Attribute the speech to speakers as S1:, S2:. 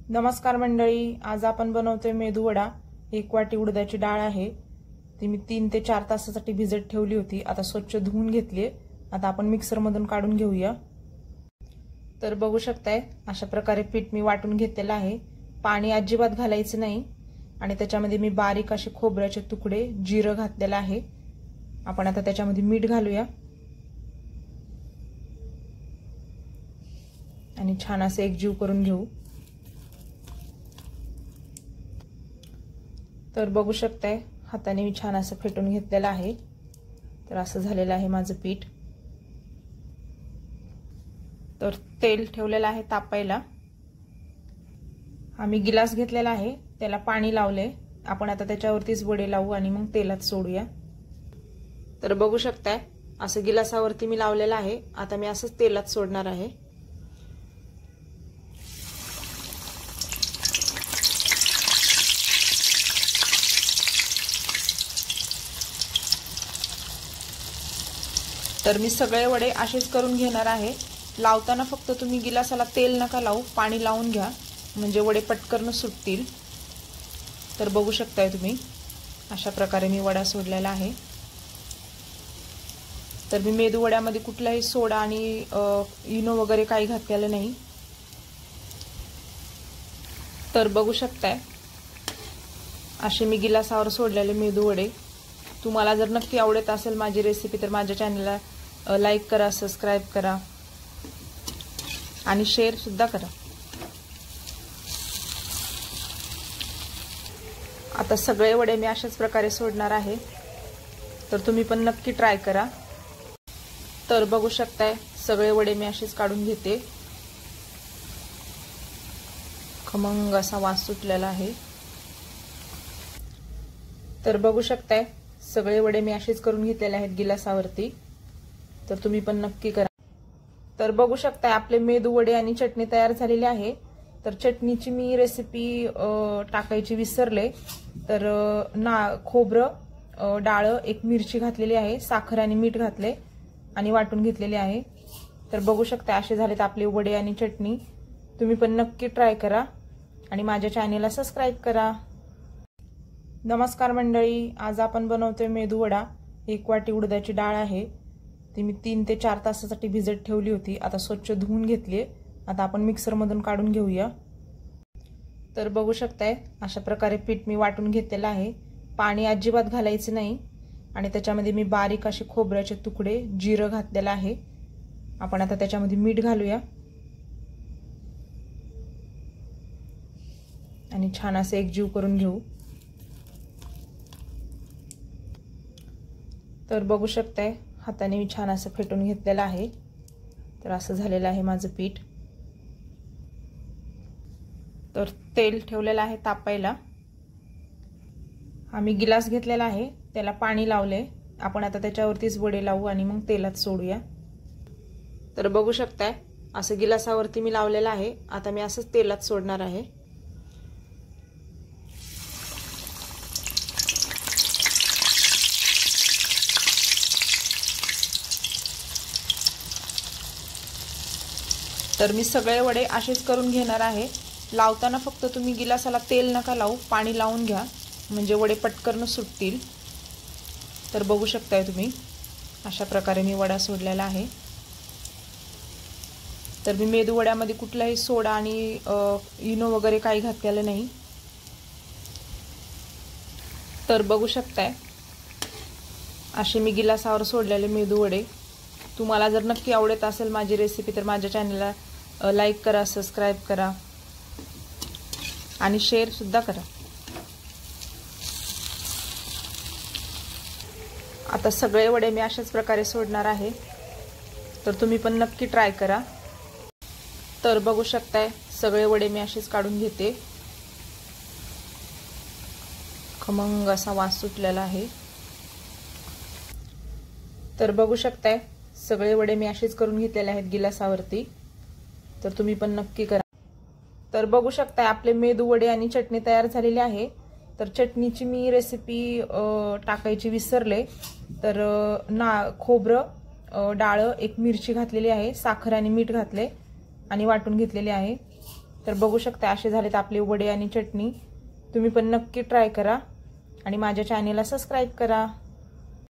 S1: नमस्कार मंडळी, आज आपण बनवतोय मेदू वडा। 1 वाटी उडदाची डाळ आहे, ती मी 3 ते 4 तासासाठी भिजत ठेवली होती। आता स्वच्छ धुवून घेतली। आता आपण मिक्सर मधून काढून घेऊया। तर बघू शकताय अशा प्रकारे पीठ मी वाटून घेतलेलं आहे। पाणी अजिबात घालायचं नाही आणि त्याच्यामध्ये मी बारीक असे खोबऱ्याचे तुकडे, जिरं घातलेलं आहे। आपण आता त्याच्यामध्ये मीठ घालूया आणि छान असे एकजीव करून घेऊ। तर बघू शकताय हाताने मी छान असं फेटून घेतलेलं आहे। तर असं झालेलं आहे माझं पीठ। तर तेल ठेवलेलं आहे तापायला। आम्ही गिलास घेतलेला आहे, त्याला पाणी लावले। आपण आता त्याच्यावरतीच वडे लावू आणि मग तेलात सोडूया। तर बघू शकताय असं गिलासावरती मी लावलेलं आहे। आता मी असंच तेलात सोडणार आहे। तर मी सगळे वडे असेच करून घेणार आहे। लावताना फक्त तुम्ही गिलासाला तेल नका लावू, पाणी लावून घ्या, म्हणजे वडे पटकन सुटतील। तर बघू शकताय तुम्ही अशा प्रकारे मी वडा सोडलेला आहे। तर मी मेदू वड्यामध्ये कुठलाही सोडा आणि इनो वगैरे काही घातलेलं नाही। तर बघू शकताय असे मी गिलासावर सोडलेले मेदू वडे। तुम्हाला जर नक्की आवडत असेल माझी रेसिपी तर माझ्या चॅनलला लाईक करा, सबस्क्राइब करा आणि शेअर सुद्धा करा। आता सगळे वडे मी अशाच प्रकारे सोडणार आहे, तर तुम्ही पण नक्की ट्राय करा। तर बघू शकताय सगळे वडे मी असेच काढून घेते। खमंग असा वास सुटलेला आहे। तर बघू शकताय सगळे वडे मी असेच करून घेतलेले आहेत गिलासावरती, तर तुम्ही पण नक्की करा। तर बघू शकताय आपले मेदू वडे आणि चटणी तयार झालेली आहे। तर चटणीची मी रेसिपी टाकायची विसरले। तर खोबरं, डाळ, एक मिरची घातलेली आहे, साखर आणि मीठ घातले आणि वाटून घेतलेली आहे। तर बघू शकता असे झालेत आपले वडे आणि चटणी। तुम्ही पण नक्की ट्राय करा आणि माझ्या चॅनलला सबस्क्राइब करा। नमस्कार मंडळी, आज आपण बनवतोय मेदू वडा। 1 वाटी उडदाची डाळ आहे, ती मी 3 ते 4 तासासाठी भिजत ठेवली होती। आता स्वच्छ धुवून घेतली। आता आपण मिक्सर मधून काढून घेऊया। तर बघू शकताय अशा प्रकारे पीठ मी वाटून घेतलेलं आहे। पाणी अजिबात घालायचं नाही आणि त्याच्यामध्ये मी बारीक असे खोबऱ्याचे तुकडे, जिरं घातलेलं आहे। आपण आता त्याच्यामध्ये मीठ घालूया आणि छान असे एकजीव करून घेऊ। तर बघू शकताय हाताने मी छान असं फेटून घेतलेलं आहे। तर असं झालेलं आहे माझं पीठ। तर तेल ठेवलेलं आहे तापायला। आम्ही गिलास घेतलेला आहे, त्याला पाणी लावले। आपण आता त्याच्यावरतीच वडे लावू आणि मग तेलात सोडूया। तर बघू शकताय असं गिलासावरती मी लावलेलं आहे। आता मी असंच तेलात सोडणार आहे। तर मी सगळे वडे असेच करून घेणार आहे। लावताना फक्त तुम्ही गिलासाला तेल नका लावू, पाणी लावून घ्या, म्हणजे वडे पटकन सुटतील। तर बघू शकताय तुम्ही अशा प्रकारे मी वडा सोडलेला आहे। तर मी मेदू वड्यामध्ये कुठलाही सोडा आणि इनो वगैरे काही घातलेलं नाही। तर बघू शकताय असे मी गिलासावर सोडलेले मेदू वडे। तुम्हाला जर नक्की आवडत असेल माझी रेसिपी तर माझ्या चॅनलला लाईक करा, सबस्क्राइब करा आणि शेअर सुद्धा करा। आता सगळे वडे मी अशाच प्रकारे सोडणार आहे, तर तुम्ही पण नक्की ट्राय करा। तर बघू शकताय सगळे वडे मी असेच काढून घेते। खमंग असा वास सुटलेला आहे। तर बघू शकताय सगळे वडे मी असेच करून घेतलेले आहेत गिलासावरती, तर तुम्ही पण नक्की करा। तर बघू शकताय आपले मेदू वडे आणि चटणी तयार झालेली आहे। तर चटणीची मी रेसिपी टाकायची विसरले। तर खोबरं, डाळ, एक मिरची घातलेली आहे, साखर आणि मीठ घातले आणि वाटून घेतलेली आहे। तर बघू शकता असे झालेत आपले वडे आणि चटणी। तुम्ही पण नक्की ट्राय करा आणि माझ्या चॅनेलला सबस्क्राईब करा।